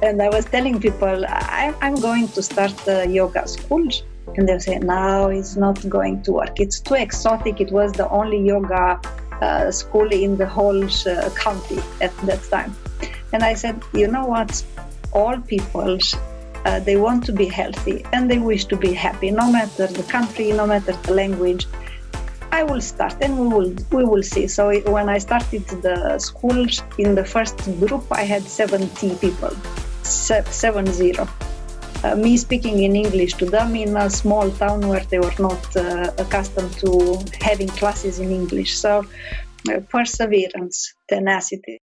And I was telling people, I'm going to start a yoga school. And they say, no, it's not going to work. It's too exotic. It was the only yoga school in the whole county at that time. And I said, you know what? All people, they want to be healthy and they wish to be happy, no matter the country, no matter the language. I will start and we will see. So when I started the school, in the first group, I had 70 people, 70. Me speaking in English to them in a small town where they were not accustomed to having classes in English. So perseverance, tenacity.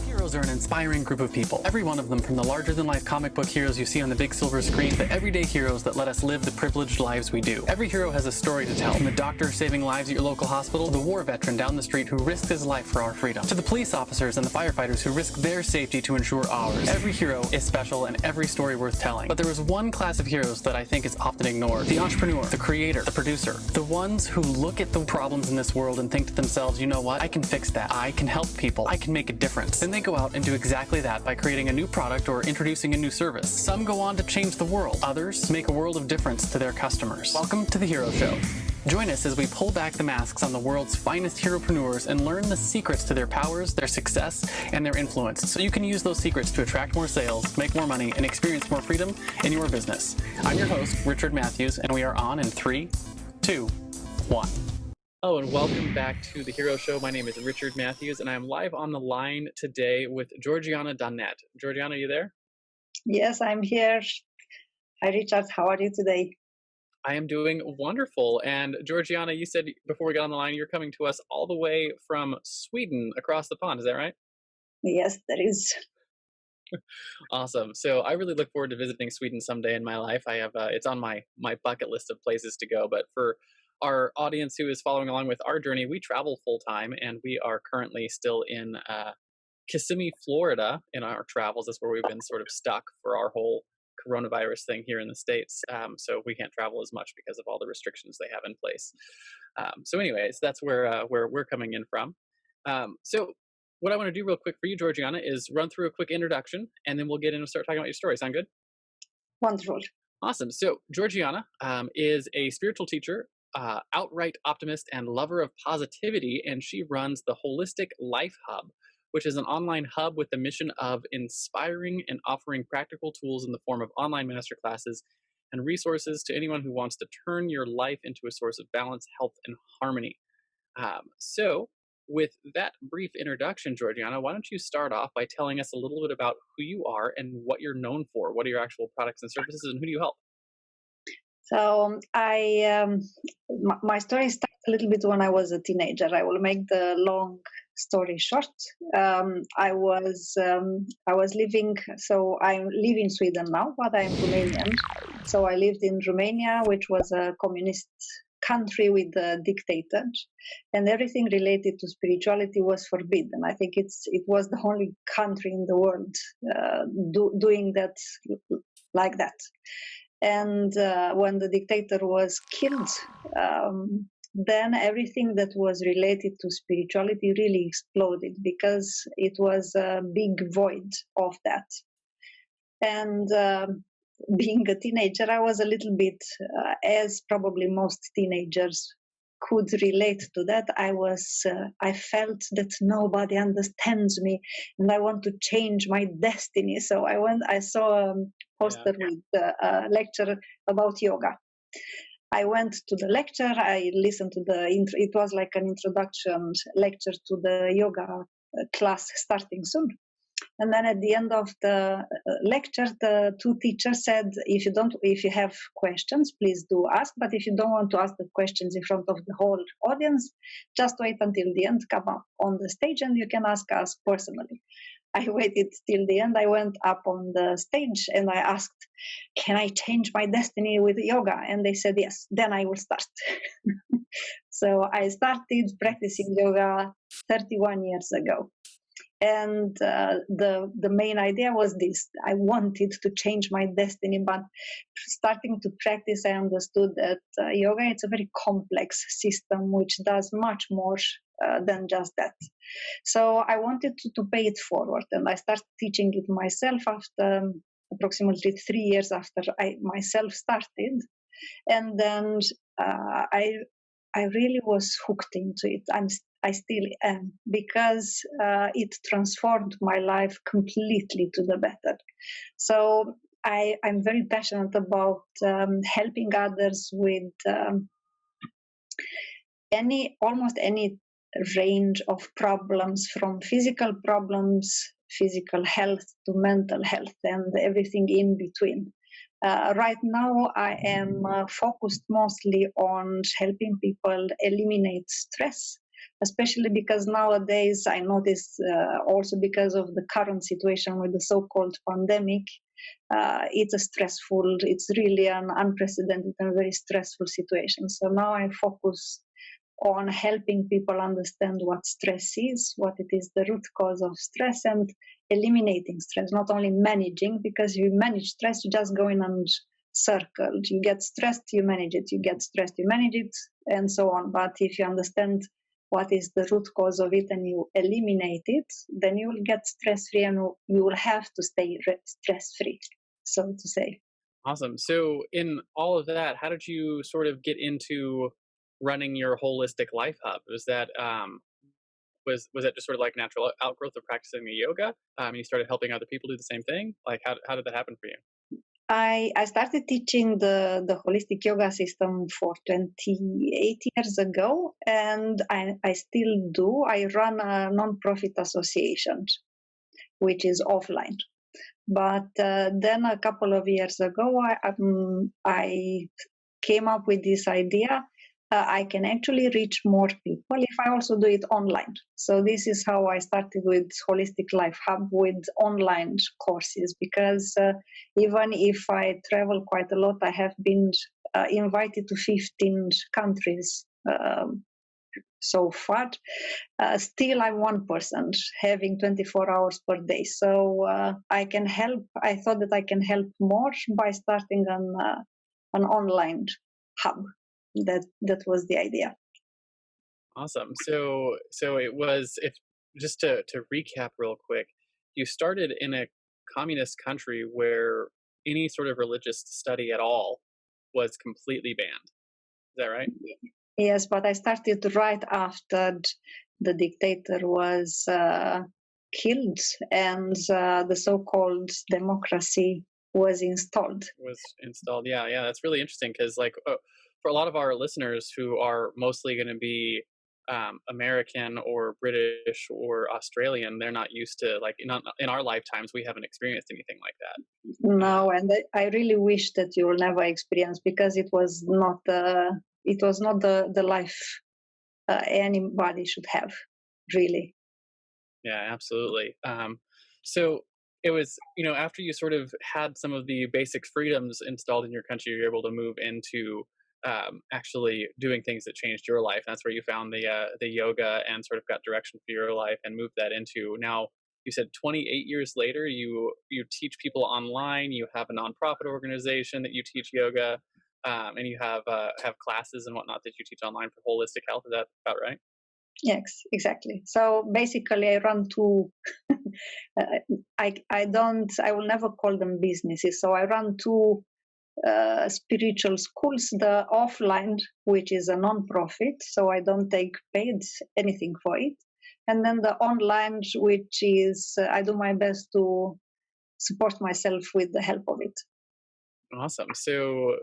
Heroes are an inspiring group of people. Every one of them, from the larger-than-life comic book heroes you see on the big silver screen, to everyday heroes that let us live the privileged lives we do. Every hero has a story to tell, from the doctor saving lives at your local hospital, to the war veteran down the street who risked his life for our freedom, to the police officers and the firefighters who risk their safety to ensure ours. Every hero is special and every story worth telling. But there is one class of heroes that I think is often ignored: the entrepreneur, the creator, the producer, the ones who look at the problems in this world and think to themselves, you know what, I can fix that, I can help people, I can make a difference. Then they go out and do exactly that by creating a new product or introducing a new service. Some go on to change the world. Others make a world of difference to their customers. Welcome to The Hero Show. Join us as we pull back the masks on the world's finest heropreneurs and learn the secrets to their powers, their success, and their influence, so you can use those secrets to attract more sales, make more money, and experience more freedom in your business. I'm your host, Richard Matthews, and we are on in 3, 2, 1. Hello and welcome back to The Hero Show. My name is Richard Matthews and I'm live on the line today with Georgiana Danet. Georgiana, are you there? Yes, I'm here. Hi, Richard. How are you today? I am doing wonderful. And Georgiana, you said before we got on the line, you're coming to us all the way from Sweden across the pond. Is that right? Yes, there is. Awesome. So I really look forward to visiting Sweden someday in my life. I have it's on my bucket list of places to go. But for our audience who is following along with our journey, we travel full time, and we are currently still in Kissimmee, Florida in our travels. That's where we've been sort of stuck for our whole coronavirus thing here in the States. So we can't travel as much because of all the restrictions they have in place. So anyways, that's where we're coming in from. So what I want to do real quick for you, Georgiana, is run through a quick introduction, and then we'll get in and start talking about your story. Sound good? Wonderful. Awesome. So Georgiana is a spiritual teacher, outright optimist, and lover of positivity, and she runs the Holistic Life Hub, which is an online hub with the mission of inspiring and offering practical tools in the form of online masterclasses and resources to anyone who wants to turn your life into a source of balance, health, and harmony. So with that brief introduction, Georgiana, why don't you start off by telling us a little bit about who you are and what you're known for? What are your actual products and services, and who do you help? So my story starts a little bit when I was a teenager. I will make the long story short. I was living. So I live in Sweden now, but I'm Romanian. So I lived in Romania, which was a communist country with a dictator, and everything related to spirituality was forbidden. I think it was the only country in the world doing that like that. And when the dictator was killed, then everything that was related to spirituality really exploded, because it was a big void of that. And being a teenager, I was a little bit, as probably most teenagers could relate to that. I felt that nobody understands me, and I want to change my destiny. So I saw a poster with a lecture about yoga. I went to the lecture. I listened to it was like an introduction lecture to the yoga class starting soon. And then at the end of the lecture, the two teachers said, if you have questions, please do ask. But if you don't want to ask the questions in front of the whole audience, just wait until the end, come up on the stage, and you can ask us personally. I waited till the end. I went up on the stage and I asked, can I change my destiny with yoga? And they said, yes, then I will start. So I started practicing yoga 31 years ago. And the main idea was this. I wanted to change my destiny, but starting to practice, I understood that yoga, it's a very complex system which does much more than just that. So I wanted to pay it forward, and I started teaching it myself after approximately 3 years after I myself started. And then I really was hooked into it. I still am, because it transformed my life completely to the better. So I'm very passionate about helping others with almost any range of problems, from physical problems, physical health, to mental health, and everything in between. Right now, I am focused mostly on helping people eliminate stress, especially because nowadays I notice, also because of the current situation with the so-called pandemic, it's really an unprecedented and very stressful situation. So now I focus on helping people understand what stress is, what it is, the root cause of stress, and eliminating stress, not only managing, because you manage stress, you just go in and circle. You get stressed, you manage it, you get stressed, you manage it, and so on. But if you understand what is the root cause of it and you eliminate it, then you will get stress-free, and you will have to stay stress-free, so to say. Awesome. So in all of that, how did you sort of get into running your holistic life hub? Was that just sort of like natural outgrowth of practicing the yoga? And you started helping other people do the same thing? Like how did that happen for you? I started teaching the holistic yoga system for 28 years ago, and I still do. I run a non-profit association, which is offline. But then a couple of years ago, I came up with this idea. I can actually reach more people if I also do it online. So this is how I started with Holistic Life Hub, with online courses, because even if I travel quite a lot, I have been invited to 15 countries so far. Still, I'm one person having 24 hours per day. So I can help. I thought that I can help more by starting an online hub. That was the idea. Awesome. So it was, if just to recap real quick, you started in a communist country where any sort of religious study at all was completely banned. Is that right? Yes, but I started right after the dictator was killed, and the so-called democracy was installed. Was installed. Yeah, yeah, that's really interesting because, like, for a lot of our listeners who are mostly going to be American or British or Australian, they're not used to, like, in our lifetimes, we haven't experienced anything like that. No, and I really wish that you will never experience, because it was not the life anybody should have, really. Yeah, absolutely. So it was, after you sort of had some of the basic freedoms installed in your country, you're able to move into actually doing things that changed your life. That's where you found the yoga and sort of got direction for your life and moved that into now. You said 28 years later, you teach people online. You have a nonprofit organization that you teach yoga, and you have classes and whatnot that you teach online for holistic health. Is that about right? Yes, exactly. So basically, I run two. I will never call them businesses. So I run two spiritual schools. The offline, which is a non-profit, so I don't take paid anything for it, and then the online, which is I do my best to support myself with the help of it. Awesome. So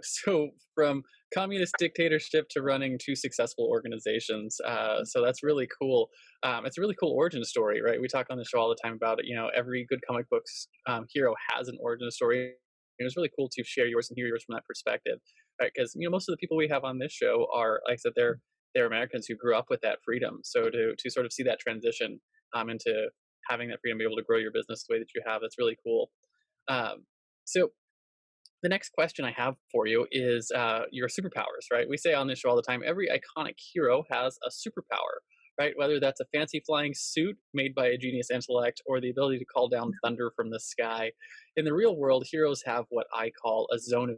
from communist dictatorship to running two successful organizations. So that's really cool. It's a really cool origin story, right? We talk on the show all the time about it. Every good comic books hero has an origin story. It was really cool to share yours and hear yours from that perspective, right? Because most of the people we have on this show are, like I said, they're Americans who grew up with that freedom. So to sort of see that transition into having that freedom, be able to grow your business the way that you have, that's really cool. So the next question I have for you is your superpowers, right? We say on this show all the time, every iconic hero has a superpower, right? Whether that's a fancy flying suit made by a genius intellect or the ability to call down thunder from the sky. In the real world, heroes have what I call a zone of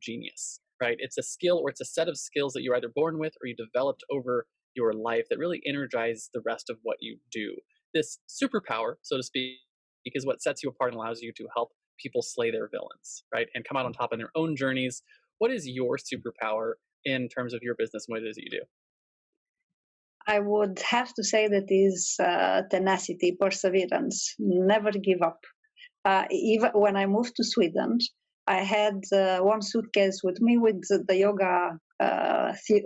genius, right? It's a skill or it's a set of skills that you're either born with or you developed over your life that really energize the rest of what you do. This superpower, so to speak, is what sets you apart and allows you to help people slay their villains, right? And come out on top in their own journeys. What is your superpower in terms of your business and what it is that you do? I would have to say that is tenacity, perseverance, never give up. Even when I moved to Sweden, I had one suitcase with me with the yoga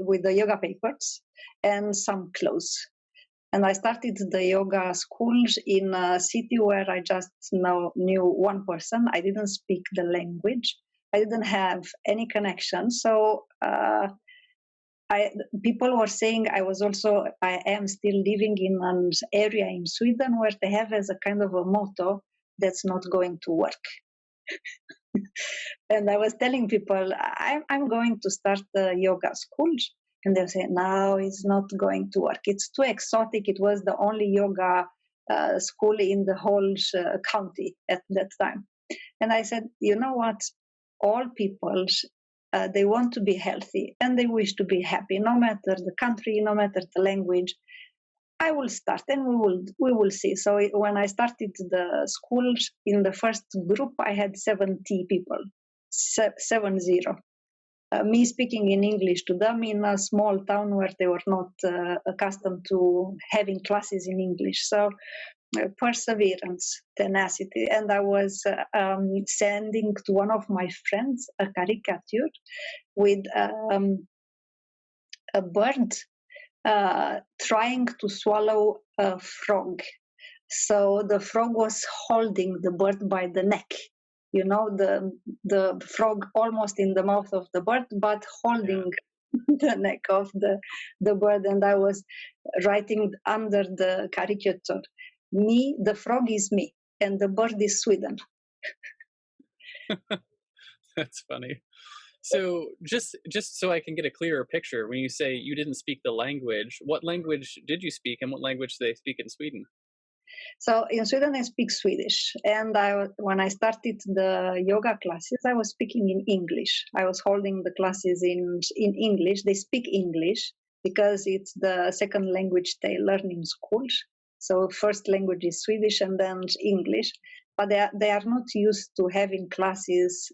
with the yoga papers and some clothes. And I started the yoga schools in a city where I just knew one person. I didn't speak the language. I didn't have any connection. So people were saying I am still living in an area in Sweden where they have as a kind of a motto, that's not going to work. And I was telling people, I'm going to start the yoga school. And they say, no, it's not going to work. It's too exotic. It was the only yoga school in the whole county at that time. And I said, you know what? All people, they want to be healthy and they wish to be happy, no matter the country, no matter the language. I will start and we will see. So when I started the school, in the first group, I had 70 people, 70. Me speaking in English to them in a small town where they were not accustomed to having classes in English. So perseverance, tenacity. And I was sending to one of my friends a caricature with a bird trying to swallow a frog. So the frog was holding the bird by the neck. You know, the frog almost in the mouth of the bird, but holding the neck of the bird. And I was writing under the caricature, me, the frog is me, and the bird is Sweden. That's funny. So just so I can get a clearer picture, when you say you didn't speak the language, what language did you speak and what language do they speak in Sweden? So in Sweden, I speak Swedish. And when I started the yoga classes, I was speaking in English. I was holding the classes in English. They speak English because it's the second language they learn in schools. So first language is Swedish and then English. But they are not used to having classes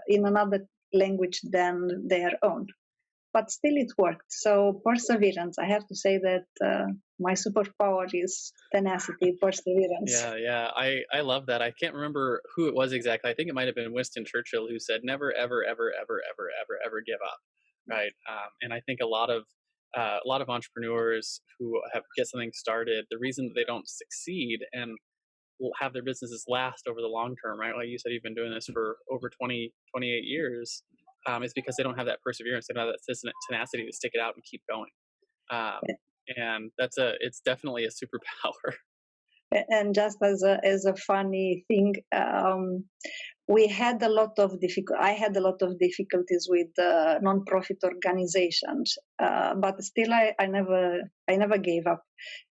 in another language than their own. But still it worked. So perseverance, I have to say that my superpower is tenacity, perseverance. Yeah, I love that. I can't remember who it was exactly. I think it might have been Winston Churchill who said, "Never, ever, ever, ever, ever, ever, ever give up." Right. And I think a lot of entrepreneurs who get something started, the reason that they don't succeed and will have their businesses last over the long term, right? Like you said, you've been doing this for over 28 years. Is because they don't have that perseverance, they don't have that tenacity to stick it out and keep going. And it's definitely a superpower. And just as a funny thing, we had a lot of I had a lot of difficulties with non-profit organizations, but still I never gave up.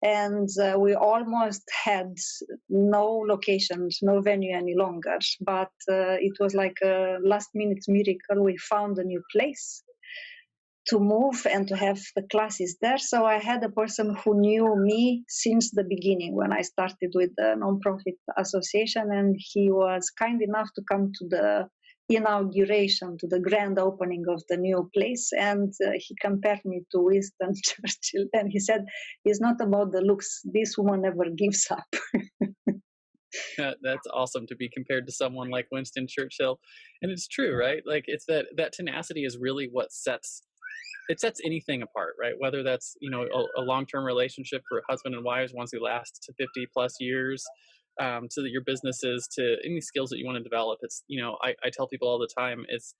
And we almost had no locations, no venue any longer. But it was like a last-minute miracle. We found a new place to move and to have the classes there. So I had a person who knew me since the beginning when I started with the nonprofit association, and he was kind enough to come to the inauguration, to the grand opening of the new place, and he compared me to Winston Churchill, and he said, it's not about the looks, this woman never gives up. That's awesome to be compared to someone like Winston Churchill. And it's true, right? Like it's that tenacity is really what sets anything apart, right? Whether that's, a long-term relationship for husband and wives, ones who last to 50 plus years, to your businesses, to any skills that you want to develop. It's, I tell people all the time, it's,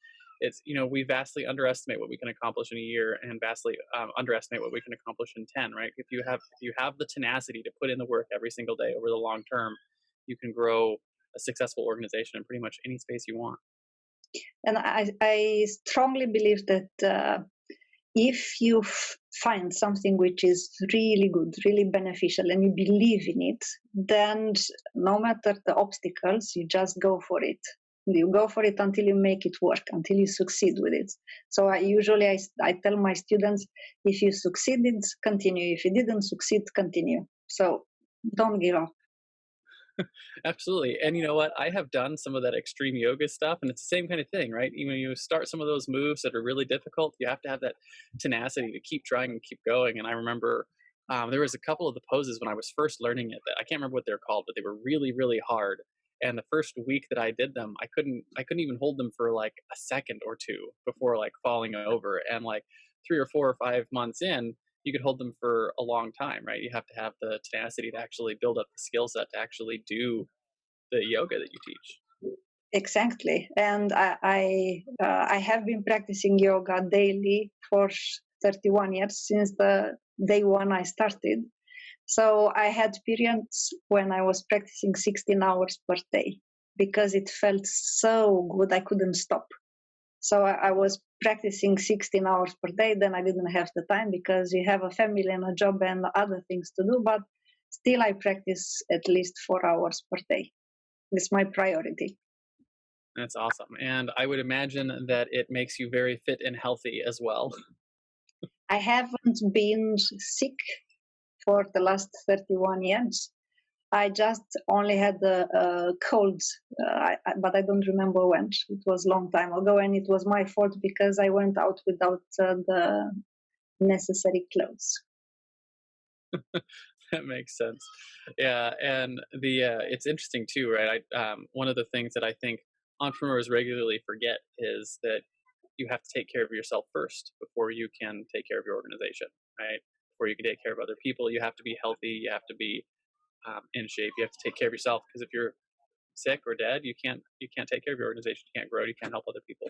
we vastly underestimate what we can accomplish in a year and vastly underestimate what we can accomplish in 10, right? If you have the tenacity to put in the work every single day over the long term, you can grow a successful organization in pretty much any space you want. And I strongly believe that if you find something which is really good, really beneficial, and you believe in it, then no matter the obstacles, you just go for it. You go for it until you make it work, until you succeed with it. So I tell my students, if you succeeded, continue. If you didn't succeed, continue. So don't give up. Absolutely. And you know what? I have done some of that extreme yoga stuff, and it's the same kind of thing, right? Even you start some of those moves that are really difficult, you have to have that tenacity to keep trying and keep going. And I remember there was a couple of the poses when I was first learning it that I can't remember what they're called, but they were really, really hard. And the first week that I did them, I couldn't even hold them for like a second or two before like falling over. And like 3 or 4 or 5 months in, you could hold them for a long time, right? You have to have the tenacity to actually build up the skill set to actually do the yoga that you teach. Exactly. And I have been practicing yoga daily for 31 years, since the day one I started. So I had periods when I was practicing 16 hours per day because it felt so good. I couldn't stop. So I was practicing 16 hours per day. Then I didn't have the time because you have a family and a job and other things to do. But still, I practice at least 4 hours per day. It's my priority. That's awesome. And I would imagine that it makes you very fit and healthy as well. I haven't been sick for the last 31 years. I just only had a cold, but I don't remember when. It was a long time ago, and it was my fault because I went out without the necessary clothes. That makes sense. Yeah, and the it's interesting too, right? One of the things that I think entrepreneurs regularly forget is that you have to take care of yourself first before you can take care of your organization, right? Before you can take care of other people, you have to be healthy. You have to be in shape. You have to take care of yourself, because if you're sick or dead, you can't take care of your organization. You can't grow. You can't help other people.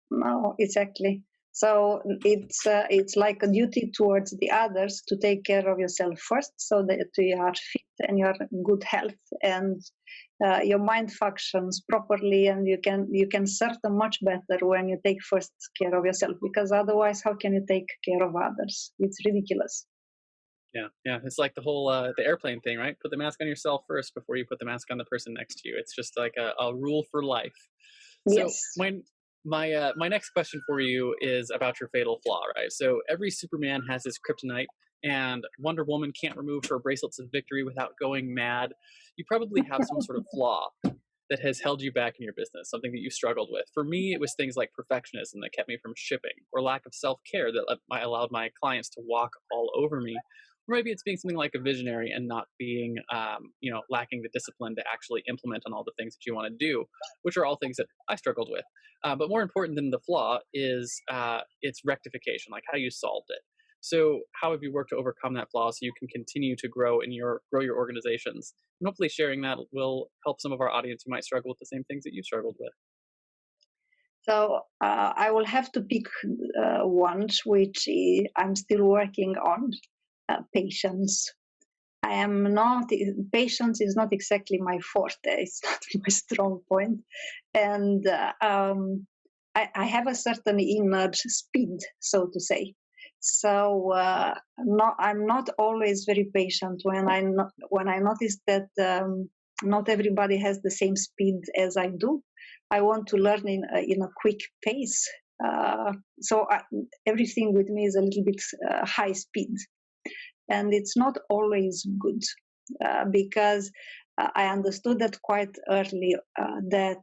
No, exactly. So it's like a duty towards the others to take care of yourself first, so that you are fit and you are in good health, and your mind functions properly, and you can serve them much better when you take first care of yourself. Because otherwise, how can you take care of others? It's ridiculous. Yeah, yeah. It's like the whole the airplane thing, right? Put the mask on yourself first before you put the mask on the person next to you. It's just like a rule for life. So Yes. my next question for you is about your fatal flaw, right? So every Superman has his kryptonite, and Wonder Woman can't remove her bracelets of victory without going mad. You probably have some sort of flaw that has held you back in your business, something that you struggled with. For me, it was things like perfectionism that kept me from shipping, or lack of self-care that allowed my clients to walk all over me. Or maybe it's being something like a visionary and not being, lacking the discipline to actually implement on all the things that you want to do, which are all things that I struggled with. But more important than the flaw is its rectification, like how you solved it. So how have you worked to overcome that flaw so you can continue to grow your organizations? And hopefully sharing that will help some of our audience who might struggle with the same things that you struggled with. So I will have to pick ones which I'm still working on. Patience. I am not, patience is not exactly my forte, it's not my strong point. And I have a certain inner speed, so to say. So I'm not always very patient when when I notice that not everybody has the same speed as I do. I want to learn in a quick pace. So everything with me is a little bit high speed, and it's not always good because I understood that quite early that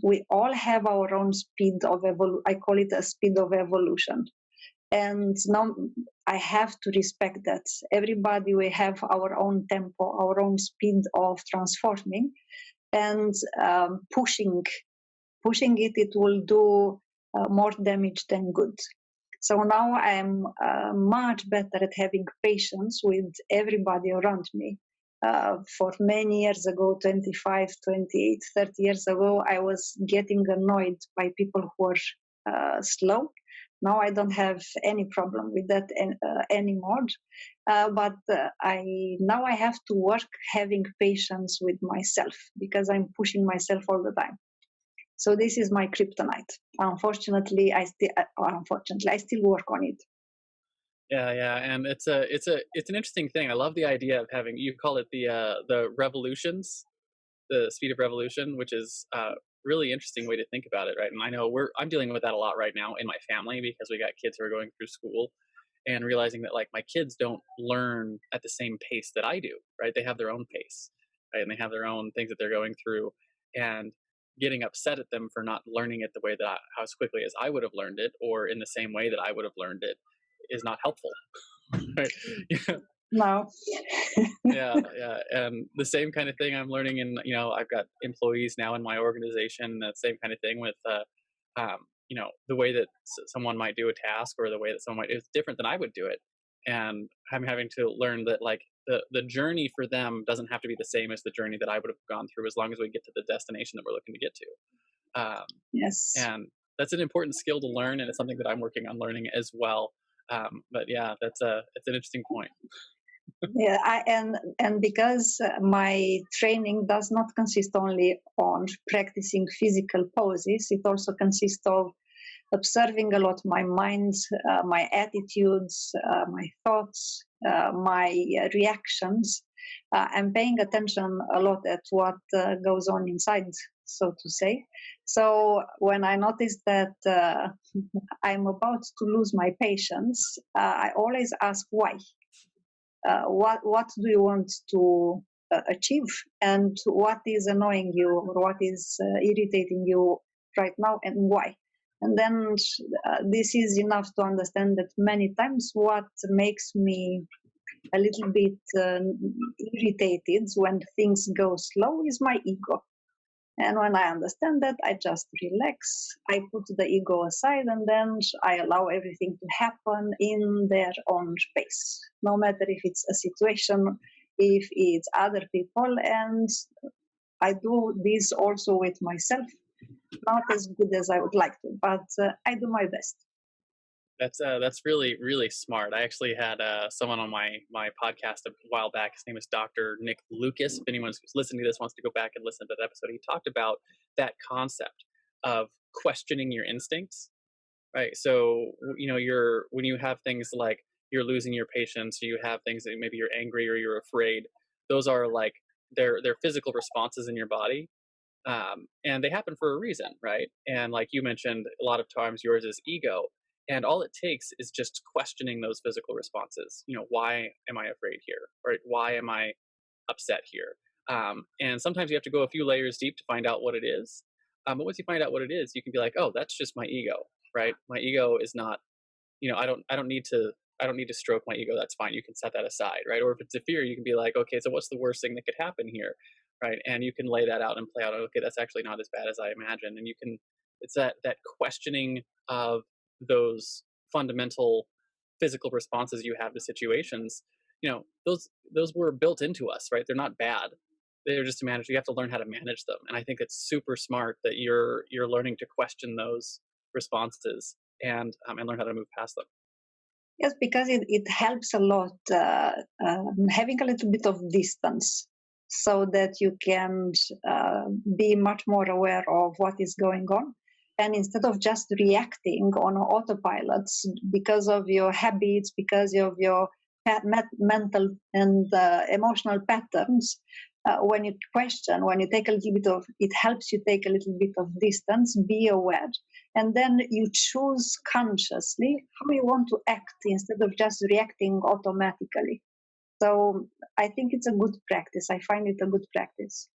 we all have our own speed of I call it a speed of evolution. And now I have to respect that. Everybody, we have our own tempo, our own speed of transforming, and pushing it will do more damage than good. So now I'm much better at having patience with everybody around me. For many years ago, 25, 28, 30 years ago, I was getting annoyed by people who were slow. Now I don't have any problem with that anymore. But now I have to work having patience with myself because I'm pushing myself all the time. So this is my kryptonite. Unfortunately, I still work on it. Yeah, yeah, and it's an interesting thing. I love the idea of having, you call it the revolutions, the speed of revolution, which is really interesting way to think about it, right? And I know I'm dealing with that a lot right now in my family because we got kids who are going through school, and realizing that like my kids don't learn at the same pace that I do, right? They have their own pace, right? And they have their own things that they're going through, and getting upset at them for not learning it the way that as quickly as I would have learned it, or in the same way that I would have learned it, is not helpful. Right? Yeah. No. Yeah, yeah. And the same kind of thing I'm learning in, I've got employees now in my organization, that same kind of thing with, the way that someone might do a task, or the way that someone might, is different than I would do it. And I'm having to learn that like the journey for them doesn't have to be the same as the journey that I would have gone through, as long as we get to the destination that we're looking to get to. Yes. And that's an important skill to learn, and it's something that I'm working on learning as well. But yeah, it's an interesting point. Yeah, and because my training does not consist only on practicing physical poses, it also consists of observing a lot my mind, my attitudes, my thoughts, my reactions, and paying attention a lot at what goes on inside, so to say. So when I notice that I'm about to lose my patience, I always ask why. What do you want to achieve, and what is annoying you, or what is irritating you right now, and why? And then this is enough to understand that many times what makes me a little bit irritated when things go slow is my ego. And when I understand that, I just relax. I put the ego aside, and then I allow everything to happen in their own space, no matter if it's a situation, if it's other people. And I do this also with myself, not as good as I would like to, but I do my best. That's really, really smart. I actually had someone on my podcast a while back. His name is Dr. Nick Lucas. If anyone who's listening to this wants to go back and listen to that episode, he talked about that concept of questioning your instincts, right? So when you have things like you're losing your patience, or you have things that maybe you're angry or you're afraid, those are like they're physical responses in your body. And they happen for a reason, right? And like you mentioned, a lot of times yours is ego. And all it takes is just questioning those physical responses. Why am I afraid here? Right? Why am I upset here? And sometimes you have to go a few layers deep to find out what it is. But once you find out what it is, you can be like, oh, that's just my ego, right? My ego is not, I don't need to stroke my ego. That's fine. You can set that aside, right? Or if it's a fear, you can be like, okay, so what's the worst thing that could happen here, right? And you can lay that out and play out. Okay, that's actually not as bad as I imagined. And it's that questioning of those fundamental physical responses you have to situations. Those were built into us, right? They're not bad. They're just to manage. You have to learn how to manage them. And I think it's super smart that you're learning to question those responses and learn how to move past them. Yes, because it helps a lot having a little bit of distance, so that you can be much more aware of what is going on. And instead of just reacting on autopilots because of your habits, because of your mental and emotional patterns, when you question, when you take a little bit of, it helps you take a little bit of distance, be aware, and then you choose consciously how you want to act instead of just reacting automatically. So I think it's a good practice. I find it a good practice.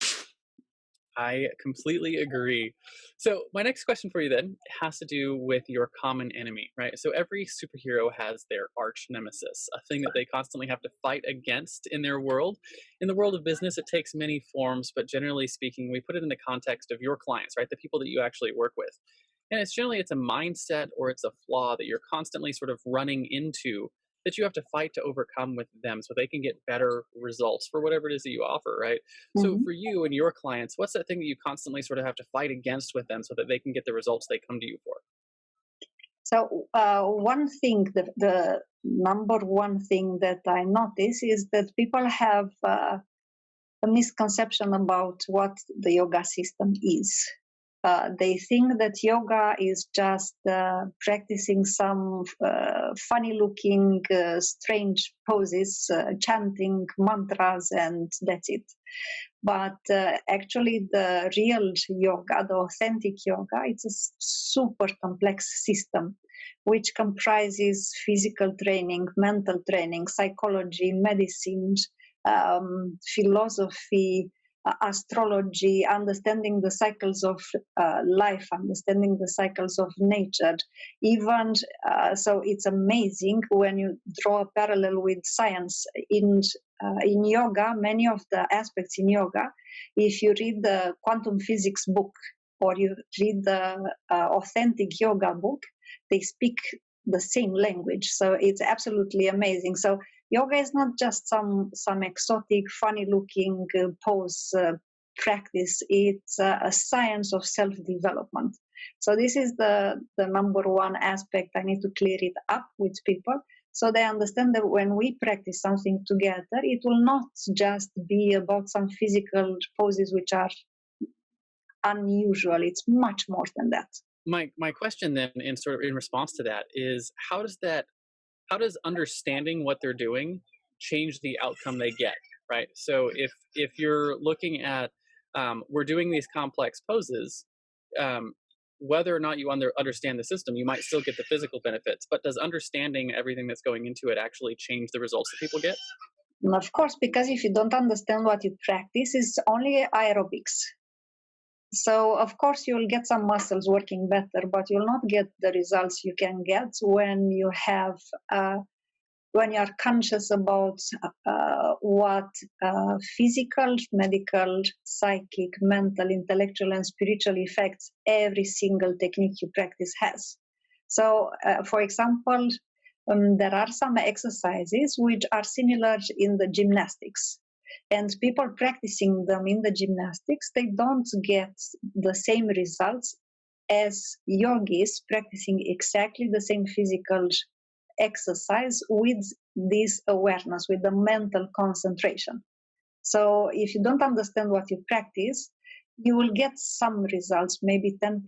I completely agree. So my next question for you then has to do with your common enemy, right? So every superhero has their arch nemesis, a thing that they constantly have to fight against in their world. In the world of business, it takes many forms, but generally speaking, we put it in the context of your clients, right? The people that you actually work with. And it's a mindset or it's a flaw that you're constantly sort of running into that you have to fight to overcome with them so they can get better results for whatever it is that you offer, right? Mm-hmm. So for you and your clients, what's that thing that you constantly sort of have to fight against with them so that they can get the results they come to you for? So one thing, the number one thing that I notice is that people have a misconception about what the yoga system is. They think that yoga is just practicing some funny-looking, strange poses, chanting mantras, and that's it. But actually, the real yoga, the authentic yoga, it's a super complex system, which comprises physical training, mental training, psychology, medicine, philosophy, astrology, understanding the cycles of life, understanding the cycles of nature. Even so, it's amazing when you draw a parallel with science. In yoga, many of the aspects in yoga, if you read the quantum physics book or you read the authentic yoga book, they speak the same language. So it's absolutely amazing. So yoga is not just some exotic, funny-looking pose practice. It's a science of self-development. So this is the number one aspect. I need to clear it up with people, so they understand that when we practice something together, it will not just be about some physical poses which are unusual. It's much more than that. My question then, in sort of in response to that, is how does understanding what they're doing change the outcome they get, right? So if you're looking at we're doing these complex poses, whether or not you understand the system, you might still get the physical benefits, but does understanding everything that's going into it actually change the results that people get? Of course, because if you don't understand what you practice, it's only aerobics. So, of course, you'll get some muscles working better, but you'll not get the results you can get when you have, when you are conscious about what physical, medical, psychic, mental, intellectual, and spiritual effects every single technique you practice has. So, for example, there are some exercises which are similar in the gymnastics. And people practicing them in the gymnastics, they don't get the same results as yogis practicing exactly the same physical exercise with this awareness, with the mental concentration. So if you don't understand what you practice, you will get some results, maybe 10%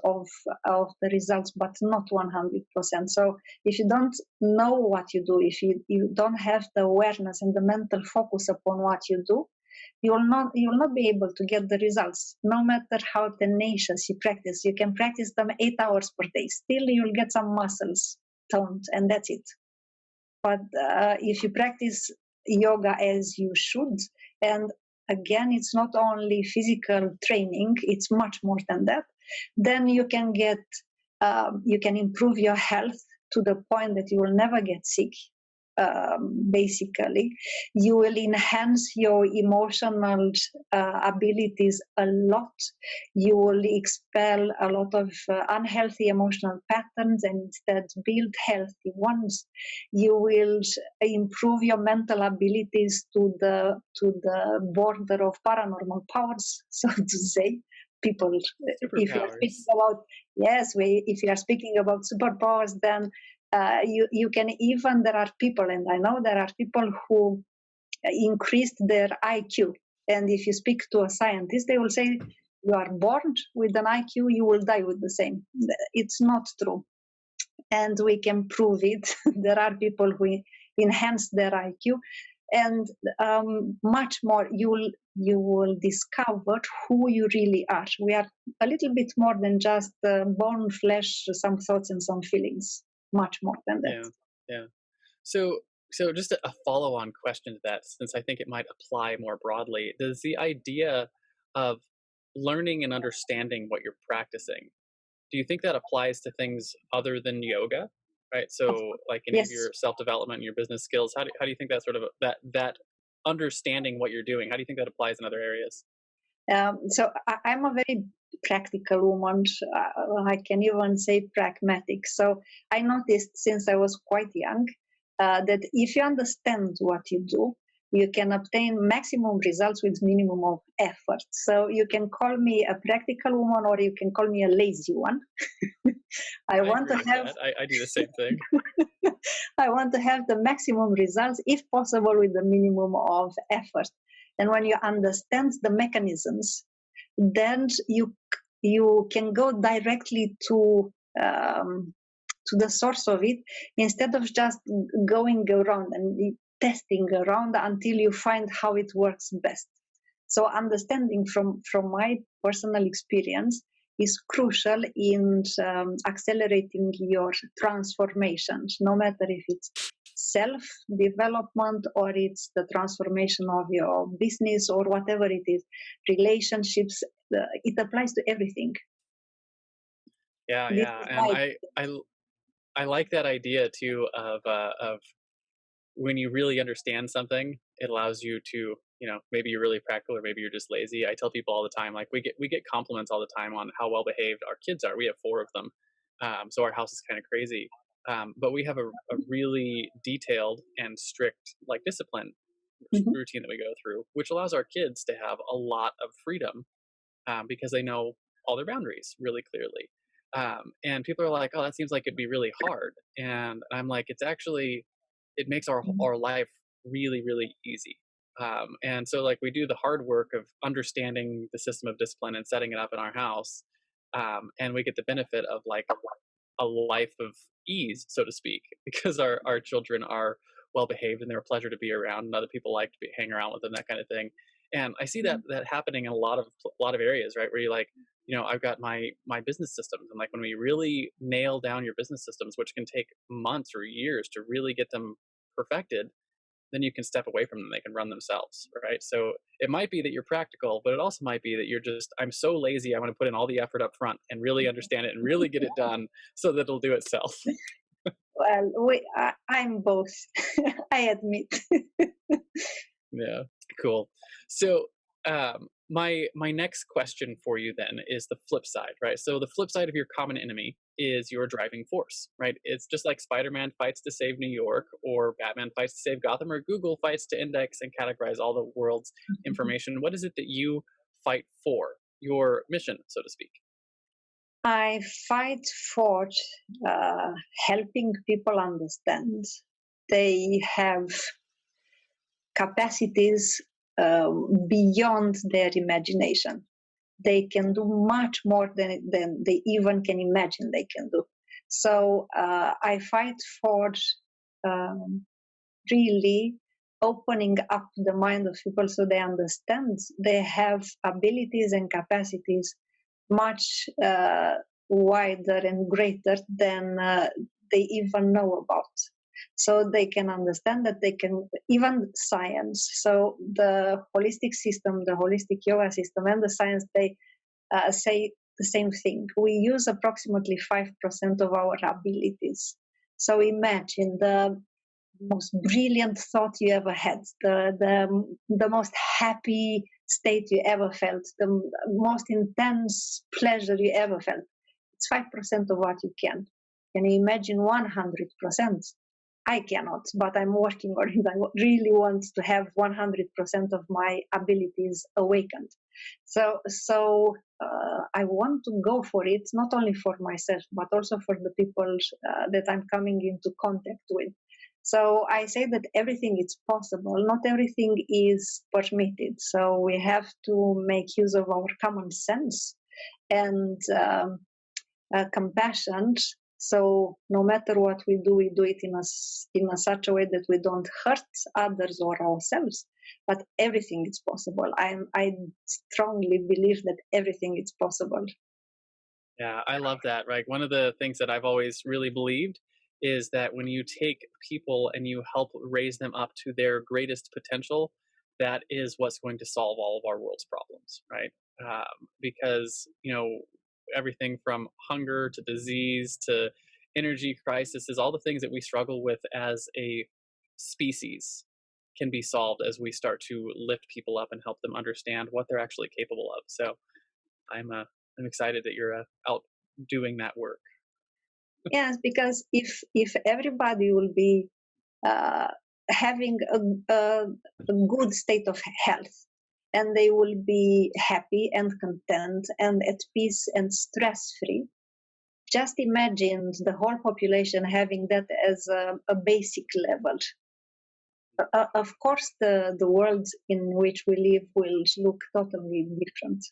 of the results, but not 100%. So if you don't know what you do, if you don't have the awareness and the mental focus upon what you do, you will not be able to get the results. No matter how tenacious you practice, you can practice them 8 hours per day. Still, you'll get some muscles toned, and that's it. But if you practice yoga as you should, and again, it's not only physical training, it's much more than that, then you can improve your health to the point that you will never get sick. Basically, you will enhance your emotional abilities a lot. You will expel a lot of unhealthy emotional patterns and instead build healthy ones. You will improve your mental abilities to the border of paranormal powers, so to say. People, if you are speaking about if you are speaking about superpowers, then you can even, there are people, and I know there are people who increased their IQ. And if you speak to a scientist, they will say, you are born with an IQ, you will die with the same. It's not true. And we can prove it. There are people who enhance their IQ. And much more, you will discover who you really are. We are a little bit more than just bone, flesh, some thoughts and some feelings. Much more than that. Yeah. So just a follow-on question to that, since I think it might apply more broadly, does the idea of learning and understanding what you're practicing, do you think that applies to things other than yoga? Right. So like any of your self-development and your business skills, how do you think that sort of that understanding what you're doing, how do you think that applies in other areas? So I'm a very practical woman. I can even say pragmatic. So I noticed since I was quite young that if you understand what you do, you can obtain maximum results with minimum of effort. So you can call me a practical woman, or you can call me a lazy one. I want to have. I do the same thing. I want to have the maximum results, if possible, with the minimum of effort. And when you understand the mechanisms, then you you can go directly to the source of it, instead of just going around and testing around until you find how it works best. So understanding from my personal experience is crucial in accelerating your transformations, no matter if it's self-development or it's the transformation of your business or whatever it is, relationships. It applies to everything. Yeah, and I like that idea too of when you really understand something, it allows you to, maybe you're really practical or maybe you're just lazy. I tell people all the time, like we get compliments all the time on how well behaved our kids are. We have 4 of them, so our house is kind of crazy. But we have a really detailed and strict like discipline routine that we go through, which allows our kids to have a lot of freedom because they know all their boundaries really clearly. And people are like, "Oh, that seems like it'd be really hard," and I'm like, "It's actually, it makes our life really really easy." And so like we do the hard work of understanding the system of discipline and setting it up in our house, and we get the benefit of like a life of ease, so to speak, because our children are well behaved and they're a pleasure to be around, and other people like to hang around with them, that kind of thing. And I see that happening in a lot of areas, right? Where you like, I've got my business systems, and like when we really nail down your business systems, which can take months or years to really get them perfected, then you can step away from them. They can run themselves, right? So it might be that you're practical, but it also might be that you're just, I'm so lazy, I'm going to put in all the effort up front and really understand it and really get it done so that it'll do itself. Well, I'm both. I admit. Yeah, cool. So my next question for you then is the flip side, right? So the flip side of your common enemy is your driving force, right? It's just like Spider-Man fights to save New York, or Batman fights to save Gotham, or Google fights to index and categorize all the world's information. What is it that you fight for? Your mission, so to speak. I fight for helping people understand they have capacities beyond their imagination. They can do much more than they even can imagine they can do. So I fight for really opening up the mind of people so they understand they have abilities and capacities much wider and greater than they even know about. So they can understand that they can, even science. So the holistic system, the holistic yoga system, and the science, they say the same thing. We use approximately 5% of our abilities. So imagine the most brilliant thought you ever had, the most happy state you ever felt, the most intense pleasure you ever felt. It's 5% of what you can. Can you imagine 100%? I cannot, but I'm working on it. I really want to have 100% of my abilities awakened. So I want to go for it, not only for myself, but also for the people that I'm coming into contact with. So I say that everything is possible. Not everything is permitted. So we have to make use of our common sense and compassion. So no matter what we do it in such a way that we don't hurt others or ourselves. But everything is possible. I strongly believe that everything is possible. Yeah, I love that. Right. One of the things that I've always really believed is that when you take people and you help raise them up to their greatest potential, that is what's going to solve all of our world's problems, right? Because, everything from hunger to disease to energy crisis, all the things that we struggle with as a species can be solved as we start to lift people up and help them understand what they're actually capable of. So I'm excited that you're out doing that work. Yes, because if everybody will be having a good state of health, and they will be happy and content and at peace and stress-free, just imagine the whole population having that as a basic level. Of course, the world in which we live will look totally different.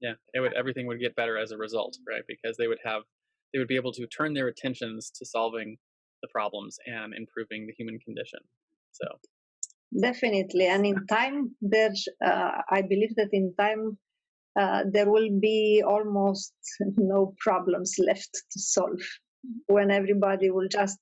Yeah, everything would get better as a result, right? Because they would be able to turn their attentions to solving the problems and improving the human condition. So Definitely. And in time, I believe that in time, there will be almost no problems left to solve when everybody will just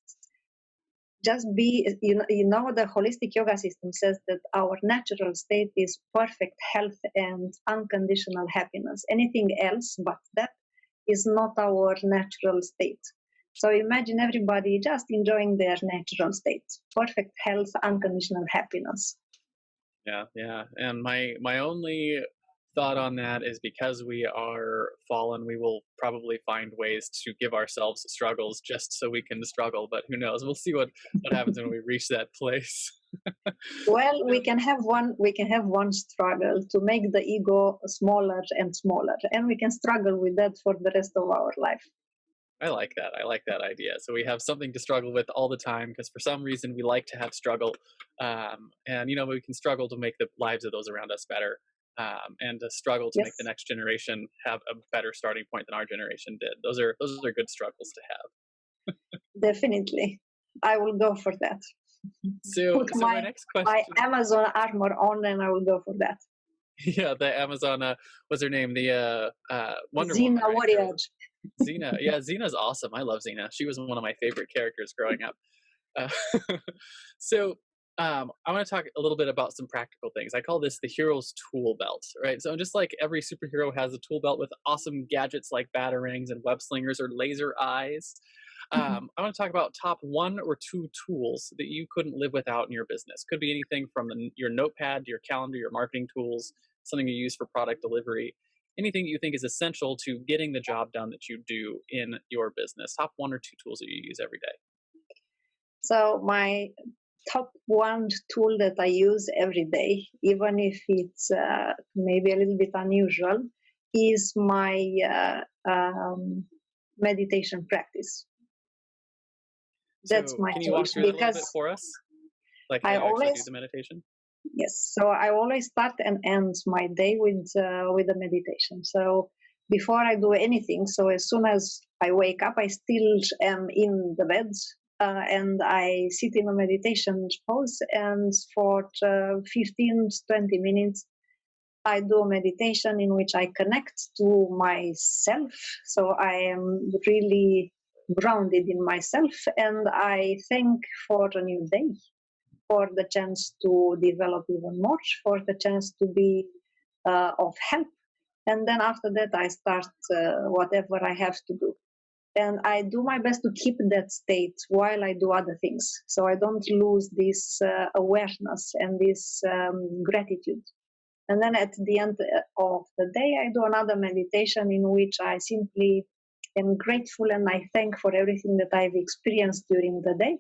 be, the holistic yoga system says that our natural state is perfect health and unconditional happiness. Anything else but that is not our natural state. So imagine everybody just enjoying their natural state, perfect health, unconditional happiness. yeah, yeah. And my only thought on that is because we are fallen, we will probably find ways to give ourselves struggles just so we can struggle. But who knows? We'll see what happens when we reach that place. Well, we Um, can have one struggle to make the ego smaller and smaller, and we can struggle with that for the rest of our life. I like that. I like that idea. So we have something to struggle with all the time because for some reason we like to have struggle, and we can struggle to make the lives of those around us better, and to struggle to make the Yes, next generation have a better starting point than our generation did. Those are good struggles to have. definitely. I will go for that. So Put so my next my question, Amazon armor on, and I will go for that. yeah, the Amazon, what's her name? The Wonder Xena Woman, right? Or warrior. Xena. Yeah, Xena's awesome. I love Xena. She was one of my favorite characters growing up. Uh, so I want to talk a little bit about some practical things. I call this the hero's tool belt, right? So just like every superhero has a tool belt with awesome gadgets like batarangs and web slingers or laser eyes, I want to talk about top one or two tools that you couldn't live without in your business. Could be anything from your notepad, your calendar, your marketing tools, something you use for product delivery, anything that you think is essential to getting the job done that you do in your business. Top one or two tools that you use every day. So my top one tool that I use every day, even if it's maybe a little bit unusual, is my meditation practice. That's So, my can you tool walk through that a little bit because for us? Like how I you actually do always the meditation? yes. So I always start and end my day with a meditation. So before I do anything, so as soon as I wake up, I still am in the bed. And I sit in a meditation pose, and for 15 to 20 minutes, I do a meditation in which I connect to myself. So I am really grounded in myself, and I thank for a new day, for the chance to develop even more, for the chance to be of help. And then after that, I start whatever I have to do. And I do my best to keep that state while I do other things. So I don't lose this awareness and this gratitude. And then at the end of the day, I do another meditation in which I simply am grateful and I thank for everything that I've experienced during the day,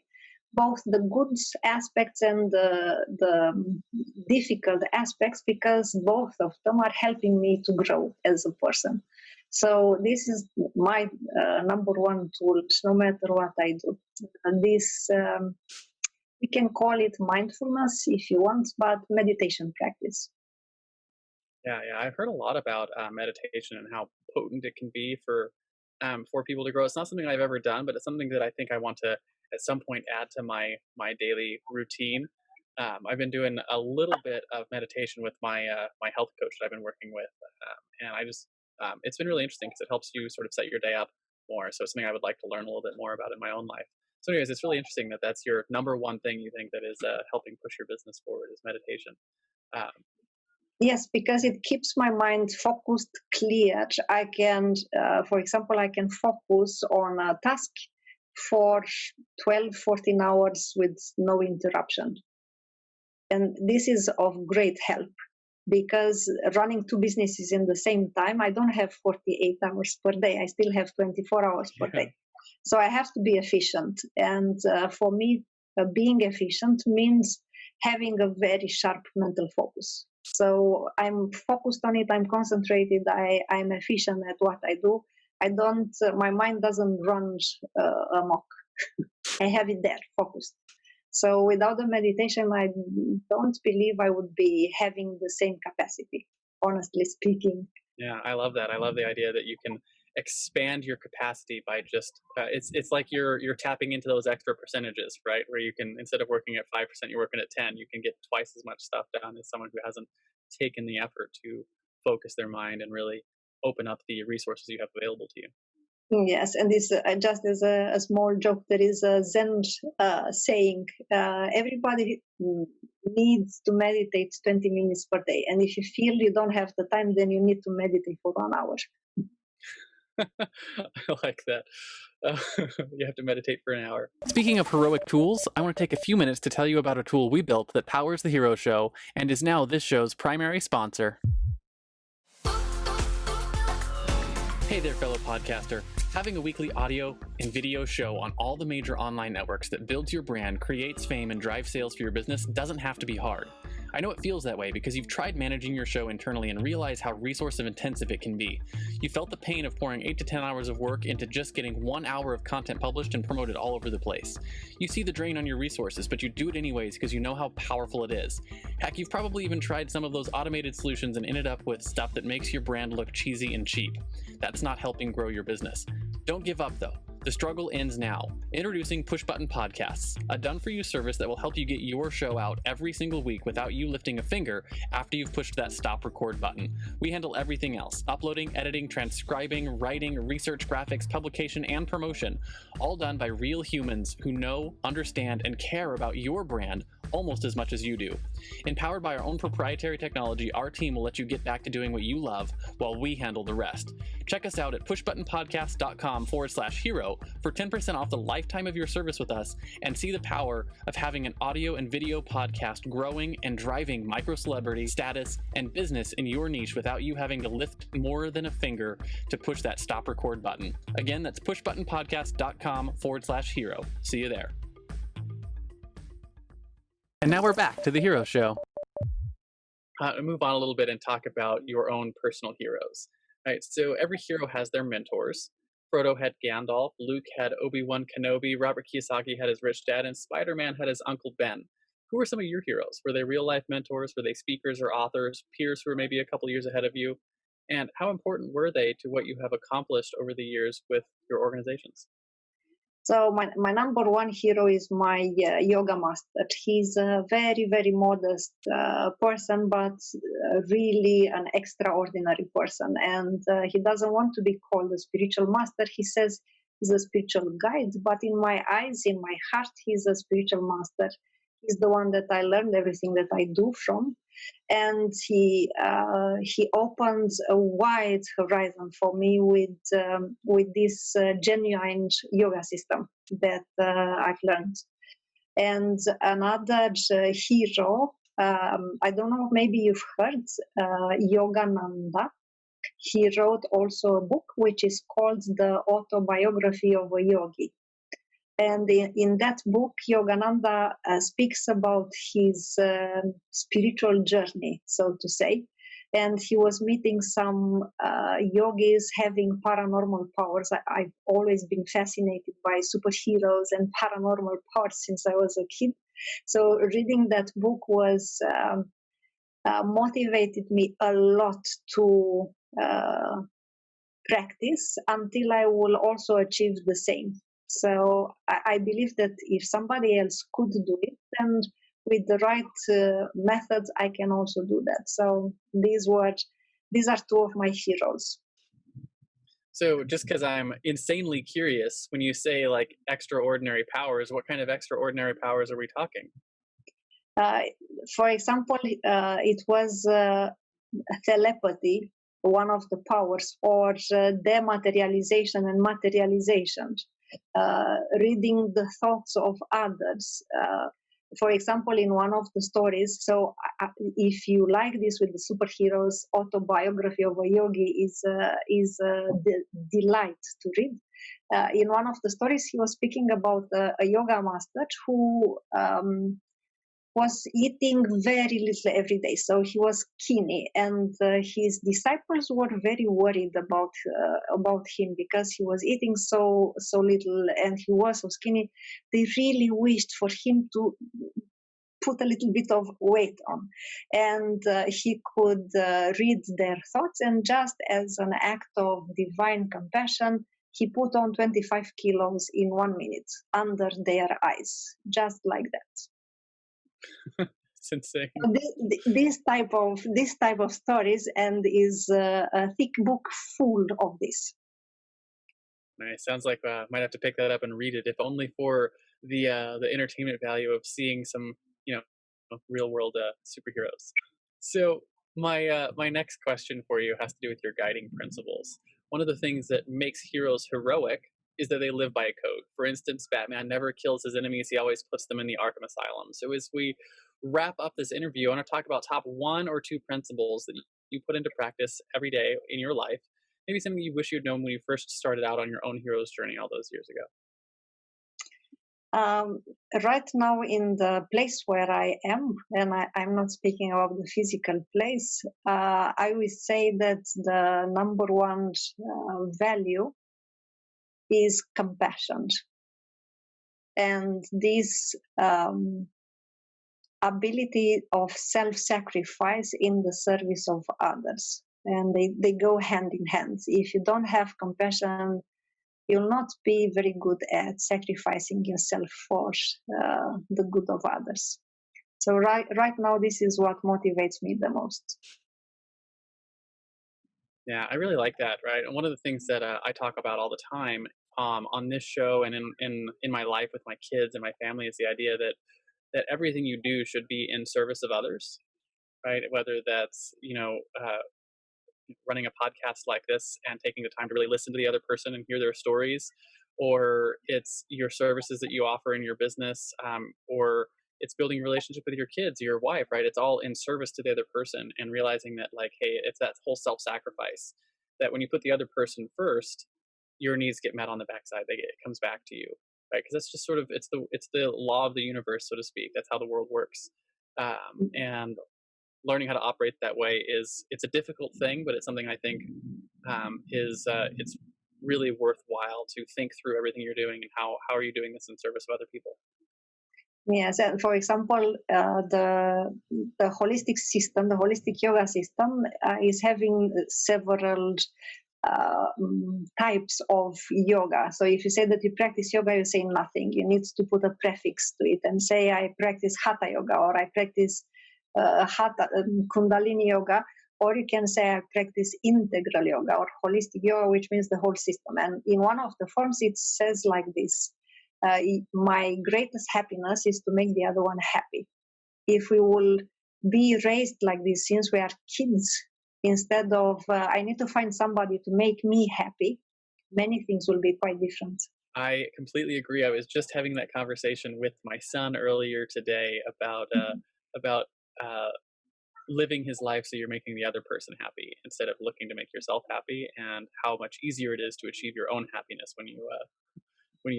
both the good aspects and the difficult aspects, because both of them are helping me to grow as a person. So this is my number one tool, no matter what I do. And this, we can call it mindfulness if you want, but meditation practice. Yeah, yeah. I've heard a lot about meditation and how potent it can be for people to grow. It's not something I've ever done, but it's something that I think I want to at some point add to my daily routine. I've been doing a little bit of meditation with my health coach that I've been working with, and I just it's been really interesting because it helps you sort of set your day up more. So it's something I would like to learn a little bit more about in my own life. So, anyways, it's really interesting that that's your number one thing you think that is helping push your business forward is meditation. Um, Yes, because it keeps my mind focused, clear. I can, for example, I can focus on a task for 12, 14 hours with no interruption. And this is of great help because running two businesses in the same time, I don't have 48 hours per day. I still have 24 hours per yeah, day. So I have to be efficient. And for me, being efficient means having a very sharp mental focus. So I'm focused on it. I'm concentrated. I'm efficient at what I do. I don't, my mind doesn't run amok. I have it there focused. So without the meditation, I don't believe I would be having the same capacity, honestly speaking. Yeah, I love that. I love the idea that you can expand your capacity by just it's like you're tapping into those extra percentages, right? Where you can, instead of working at 5%, you're working at 10. You can get twice as much stuff done as someone who hasn't taken the effort to focus their mind and really open up the resources you have available to you. Yes, and this just as a small joke, there is a Zen saying: everybody needs to meditate 20 minutes per day, and if you feel you don't have the time, then you need to meditate for 1 hour. I like that. You have to meditate for an hour. Speaking of heroic tools, I want to take a few minutes to tell you about a tool we built that powers the Hero Show and is now this show's primary sponsor. Hey there, fellow podcaster. Having a weekly audio and video show on all the major online networks that builds your brand, creates fame, and drives sales for your business doesn't have to be hard. I know it feels that way because you've tried managing your show internally and realize how resource intensive it can be. You felt the pain of pouring 8 to 10 hours of work into just getting 1 hour of content published and promoted all over the place. You see the drain on your resources, but you do it anyways because you know how powerful it is. Heck, you've probably even tried some of those automated solutions and ended up with stuff that makes your brand look cheesy and cheap. That's not helping grow your business. Don't give up though. The struggle ends now. Introducing Push Button Podcasts, a done-for-you service that will help you get your show out every single week without you lifting a finger after you've pushed that stop record button. We handle everything else: uploading, editing, transcribing, writing, research, graphics, publication, and promotion, all done by real humans who know, understand, and care about your brand almost as much as you do. Empowered by our own proprietary technology, our team will let you get back to doing what you love while we handle the rest. Check us out at pushbuttonpodcast.com/hero for 10% off the lifetime of your service with us, and see the power of having an audio and video podcast growing and driving micro celebrity status and business in your niche without you having to lift more than a finger to push that stop record button. Again, that's pushbuttonpodcast.com/hero. See you there. And now we're back to the Hero Show. Move on a little bit and talk about your own personal heroes. Right, so every hero has their mentors. Frodo had Gandalf, Luke had Obi-Wan Kenobi, Robert Kiyosaki had his rich dad, and Spider-Man had his Uncle Ben. Who were some of your heroes? Were they real-life mentors? Were they speakers or authors, peers who were maybe a couple years ahead of you? And how important were they to what you have accomplished over the years with your organizations? So my number one hero is my yoga master. He's a very, very modest person, but really an extraordinary person. And he doesn't want to be called a spiritual master. He says he's a spiritual guide, but in my eyes, in my heart, he's a spiritual master. He's the one that I learned everything that I do from. And he opens a wide horizon for me with this genuine yoga system that I've learned. And another hero, I don't know, maybe you've heard Yogananda. He wrote also a book which is called The Autobiography of a Yogi. And in that book, Yogananda speaks about his spiritual journey, so to say. And he was meeting some yogis having paranormal powers. I've always been fascinated by superheroes and paranormal powers since I was a kid. So reading that book was motivated me a lot to practice until I will also achieve the same. So I believe that if somebody else could do it, then with the right methods, I can also do that. So these are two of my heroes. So just because I'm insanely curious, when you say like extraordinary powers, what kind of extraordinary powers are we talking? For example, it was telepathy, one of the powers, or dematerialization and materialization. Reading the thoughts of others. For example, in one of the stories, so if you like this with the superheroes, Autobiography of a Yogi is a delight to read. In one of the stories, he was speaking about a yoga master who was eating very little every day, so he was skinny, and his disciples were very worried about him because he was eating so little and he was so skinny. They really wished for him to put a little bit of weight on. And he could read their thoughts. And just as an act of divine compassion, he put on 25 kilos in 1 minute under their eyes, just like that. It's insane. This type of stories, and is a thick book full of this. Nice. Sounds like might have to pick that up and read it, if only for the entertainment value of seeing some real world superheroes. So my next question for you has to do with your guiding principles. One of the things that makes heroes heroic is that they live by a code. For instance, Batman never kills his enemies; he always puts them in the Arkham Asylum. So as we wrap up this interview, I want to talk about top 1 or 2 principles that you put into practice every day in your life. Maybe something you wish you'd known when you first started out on your own hero's journey all those years ago. Right now, in the place where I am, and I'm not speaking about the physical place, I would say that the number 1 value is compassion. And this ability of self-sacrifice in the service of others. And they go hand in hand. If you don't have compassion, you'll not be very good at sacrificing yourself for the good of others. So right now, this is what motivates me the most. Yeah, I really like that. Right, and one of the things that I talk about all the time on this show and in my life with my kids and my family is the idea that everything you do should be in service of others. Right, whether that's running a podcast like this and taking the time to really listen to the other person and hear their stories, or it's your services that you offer in your business, or it's building a relationship with your kids, your wife, right? It's all in service to the other person, and realizing that, like, hey, it's that whole self-sacrifice that when you put the other person first, your needs get met on the backside. It comes back to you, right? Because that's just sort of it's the law of the universe, so to speak. That's how the world works, and learning how to operate that way it's a difficult thing, but it's something I think it's really worthwhile to think through everything you're doing and how are you doing this in service of other people. Yes, and for example, the holistic system, the holistic yoga system, is having several types of yoga. So if you say that you practice yoga, you say nothing. You need to put a prefix to it and say, I practice hatha yoga, or I practice Kundalini yoga, or you can say I practice integral yoga or holistic yoga, which means the whole system. And in one of the forms, it says like this: my greatest happiness is to make the other one happy. If we will be raised like this since we are kids, instead of I need to find somebody to make me happy, many things will be quite different. I completely agree. I was just having that conversation with my son earlier today about living his life so you're making the other person happy instead of looking to make yourself happy, and how much easier it is to achieve your own happiness when you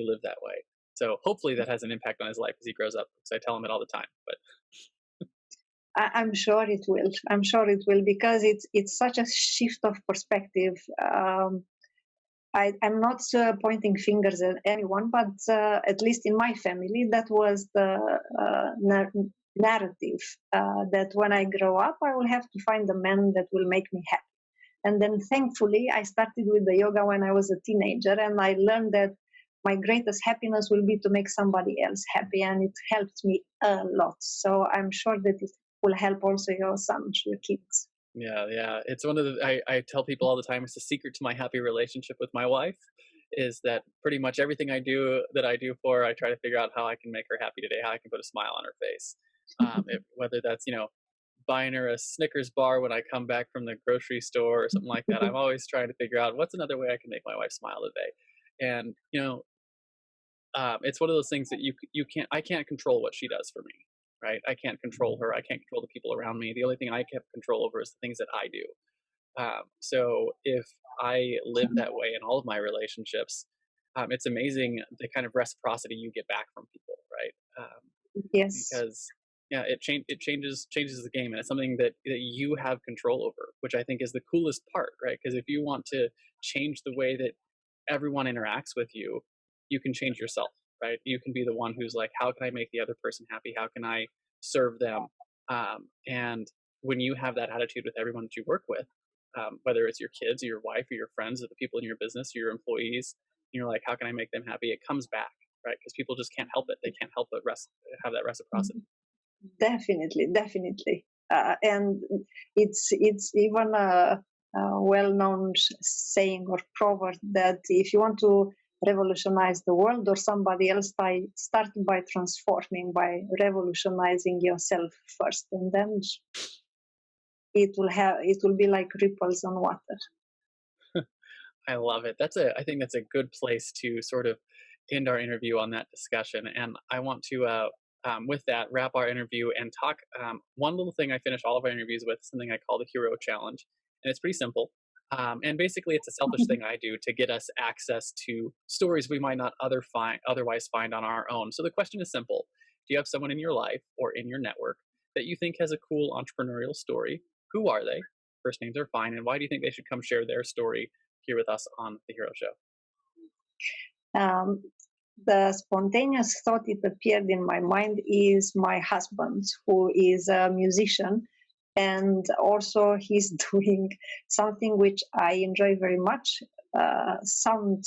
live that way. So hopefully that has an impact on his life as he grows up, because I tell him it all the time. But I'm sure it will. I'm sure it will, because it's such a shift of perspective. I'm not pointing fingers at anyone, but at least in my family, that was the narrative, that when I grow up, I will have to find a man that will make me happy. And then thankfully, I started with the yoga when I was a teenager, and I learned that my greatest happiness will be to make somebody else happy, and it helped me a lot. So I'm sure that it will help also your sons, your kids. Yeah. It's one of the, I tell people all the time, it's the secret to my happy relationship with my wife, is that pretty much everything I do for her, I try to figure out how I can make her happy today, how I can put a smile on her face. Whether that's, buying her a Snickers bar when I come back from the grocery store or something like that. I'm always trying to figure out what's another way I can make my wife smile today. And, it's one of those things that I can't control what she does for me. Right? I can't control her. I can't control the people around me. The only thing I have control over is the things that I do. So if I live that way in all of my relationships, it's amazing the kind of reciprocity you get back from people, right? Yes. Because it changes the game, and it's something that you have control over, which I think is the coolest part, right? Because if you want to change the way that everyone interacts with you, you can change yourself. Right? You can be the one who's like, how can I make the other person happy? How can I serve them. And when you have that attitude with everyone that you work with, whether it's your kids or your wife or your friends or the people in your business or your employees, you're like, how can I make them happy? It comes back, right? Because people just can't help it. They can't help but have that reciprocity. Definitely, definitely. And it's even a well-known saying or proverb that if you want to revolutionize the world or somebody else, start by transforming, by revolutionizing yourself first, and then it will be like ripples on water. I love it. I think that's a good place to sort of end our interview on that discussion. And I want to, with that, wrap our interview and talk. One little thing I finish all of our interviews with, something I call the Hero Challenge. And it's pretty simple. And basically, it's a selfish thing I do to get us access to stories we might not otherwise find on our own. So the question is simple. Do you have someone in your life or in your network that you think has a cool entrepreneurial story? Who are they? First names are fine. And why do you think they should come share their story here with us on the Hero Show? The spontaneous thought it appeared in my mind is my husband, who is a musician, and also he's doing something which I enjoy very much, sound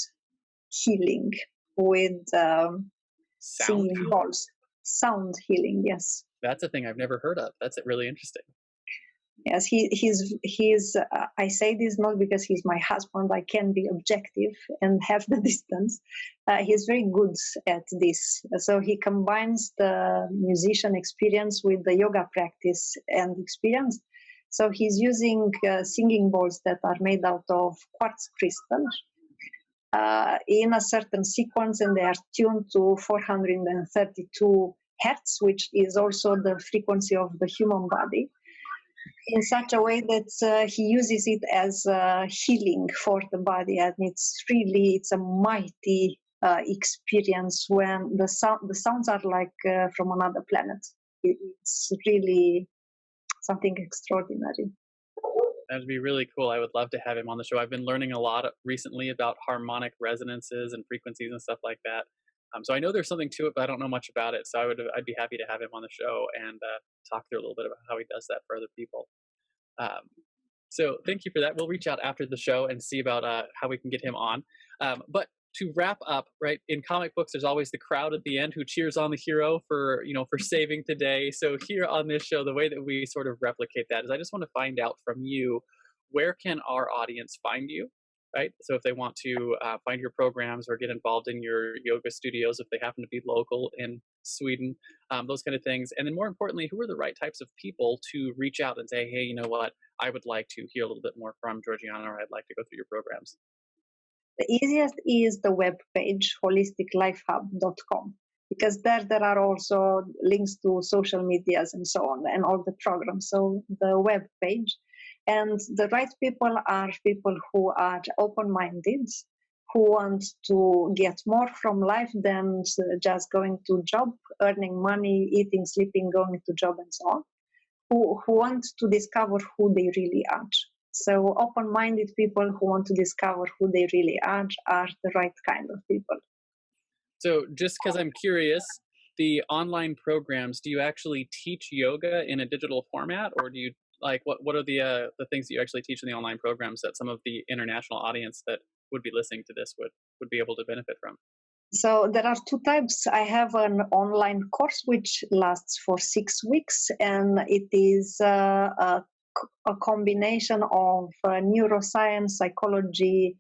healing with singing bowls. Sound healing, yes. That's a thing I've never heard of. That's really interesting. Yes, he's. I say this not because he's my husband. I can be objective and have the distance. He's very good at this. So he combines the musician experience with the yoga practice and experience. So he's using singing bowls that are made out of quartz crystals in a certain sequence, and they are tuned to 432 hertz, which is also the frequency of the human body, in such a way that he uses it as healing for the body. And it's a mighty experience when the sounds are like from another planet. It's really something extraordinary. That would be really cool. I would love to have him on the show. I've been learning a lot recently about harmonic resonances and frequencies and stuff like that. So I know there's something to it, but I don't know much about it. So I'd be happy to have him on the show and talk through a little bit about how he does that for other people. So thank you for that. We'll reach out after the show and see about how we can get him on. But to wrap up, right, in comic books, there's always the crowd at the end who cheers on the hero for saving the day. So here on this show, the way that we sort of replicate that is I just want to find out from you, where can our audience find you? Right. So if they want to find your programs or get involved in your yoga studios, if they happen to be local in Sweden, those kind of things. And then more importantly, who are the right types of people to reach out and say, hey, you know what, I would like to hear a little bit more from Georgiana, or I'd like to go through your programs. The easiest is the web page, holisticlifehub.com, because there are also links to social medias and so on, and all the programs. So the web page. And the right people are people who are open-minded, who want to get more from life than just going to job, earning money, eating, sleeping, going to job, and so on, who want to discover who they really are. So open-minded people who want to discover who they really are the right kind of people. So just because I'm curious, the online programs, do you actually teach yoga in a digital format, or do you what are the things that you actually teach in the online programs that some of the international audience that would be listening to this would be able to benefit from? So there are two types. I have an online course which lasts for 6 weeks, and it is a combination of neuroscience, psychology,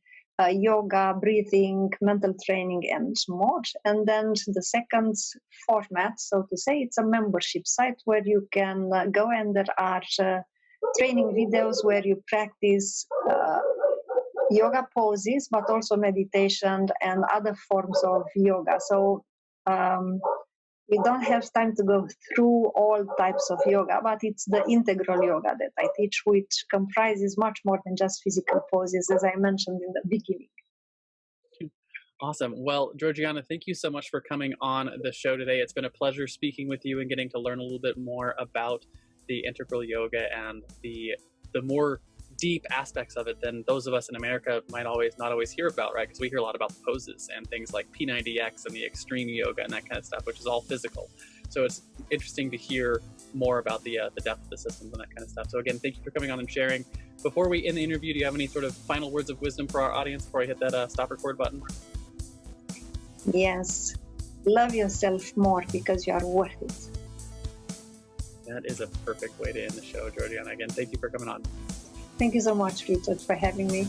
yoga, breathing, mental training, and more. And then the second format, so to say, it's a membership site where you can go, and there are training videos where you practice yoga poses, but also meditation and other forms of yoga. So we don't have time to go through all types of yoga, but it's the integral yoga that I teach, which comprises much more than just physical poses, as I mentioned in the beginning. Awesome. Well, Georgiana, thank you so much for coming on the show today. It's been a pleasure speaking with you and getting to learn a little bit more about the integral yoga and the more deep aspects of it than those of us in America might not always hear about, right? Because we hear a lot about the poses and things like P90X and the extreme yoga and that kind of stuff, which is all physical. So it's interesting to hear more about the depth of the systems and that kind of stuff. So again, thank you for coming on and sharing. Before we end the interview, do you have any sort of final words of wisdom for our audience before I hit that stop record button? Yes. Love yourself more because you are worth it. That is a perfect way to end the show, Georgiana. Again, thank you for coming on. Thank you so much, Richard, for having me.